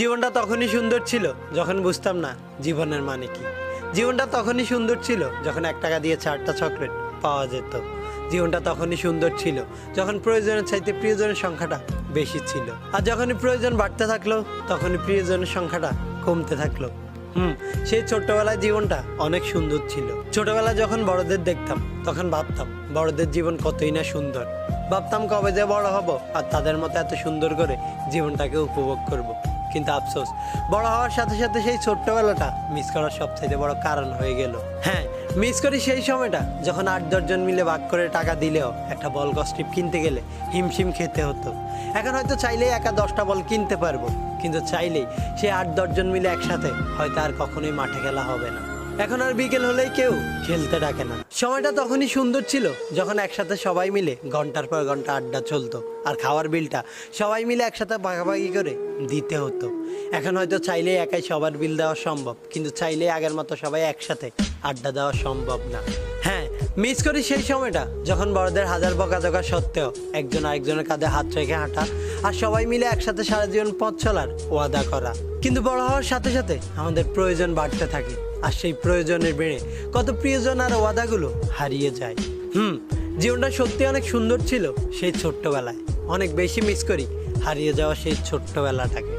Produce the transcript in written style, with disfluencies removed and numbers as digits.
জীবনটা তখনই সুন্দর ছিল যখন বুঝতাম না জীবনের মানে কি। জীবনটা তখনই সুন্দর ছিল যখন 1 টাকা দিয়ে 4টা চকলেট পাওয়া যেত। জীবনটা তখনই সুন্দর ছিল যখন প্রয়োজনের চাইতে প্রিয়জনের সংখ্যাটা বেশি ছিল। আর যখনই প্রয়োজন বাড়তে থাকলো তখনই প্রিয়জনের সংখ্যাটা কমতে থাকলো। সেই ছোট্টবেলায় জীবনটা অনেক সুন্দর ছিল। ছোটবেলায় যখন বড়দের দেখতাম তখন ভাবতাম বড়দের জীবন কতই না সুন্দর। ভাবতাম কবে যে বড় হব আর তাদের মতো এত সুন্দর করে জীবনটাকে উপভোগ করব। কিন্তু আফসোস, বড় হওয়ার সাথে সাথে সেই ছোট্টবেলাটা মিস করার সবচেয়ে বড় কারণ হয়ে গেল। হ্যাঁ, মিস করি সেই সময়টা যখন 8-10 জন মিলে ভাগ করে টাকা দিলেও একটা বল স্ট্রিপ কিনতে গেলে হিমশিম খেতে হতো। এখন হয়তো চাইলেই একা 10টা বল কিনতে পারবো, কিন্তু চাইলেই সেই 8-10 জন মিলে একসাথে হয়তো আর কখনোই মাঠে খেলা হবে না। এখন আর বিকেল হলেই কেউ খেলতে ডাকে না। সময়টা তখনই সুন্দর ছিল যখন একসাথে সবাই মিলে ঘন্টার পর ঘন্টা আড্ডা চলতো, আর খাওয়ার বিলটা সবাই মিলে একসাথে ভাগাভাগি করে দিতে হতো। এখন হয়তো চাইলেই একাই সবার বিল দেওয়া সম্ভব, কিন্তু চাইলেই আগের মতো সবাই একসাথে আড্ডা দেওয়া সম্ভব না। হ্যাঁ, মিস করি সেই সময়টা যখন বড়দের হাজার বকাঝকা সত্ত্বেও একজন আরেকজনের কাঁধে হাত রেখে হাঁটা আর সবাই মিলে একসাথে সারা জীবন পথ চলার ওয়াদা করা। কিন্তু বড় হওয়ার সাথে সাথে আমাদের প্রয়োজন বাড়তে থাকে, আর সেই প্রয়োজনের বেড়ে কত প্রিয়জন আর ওয়াদাগুলো হারিয়ে যায়। জীবনটা সত্যি অনেক সুন্দর ছিল সেই ছোট্টবেলায়। অনেক বেশি মিস করি হারিয়ে যাওয়া সেই ছোট্টবেলাটাকে।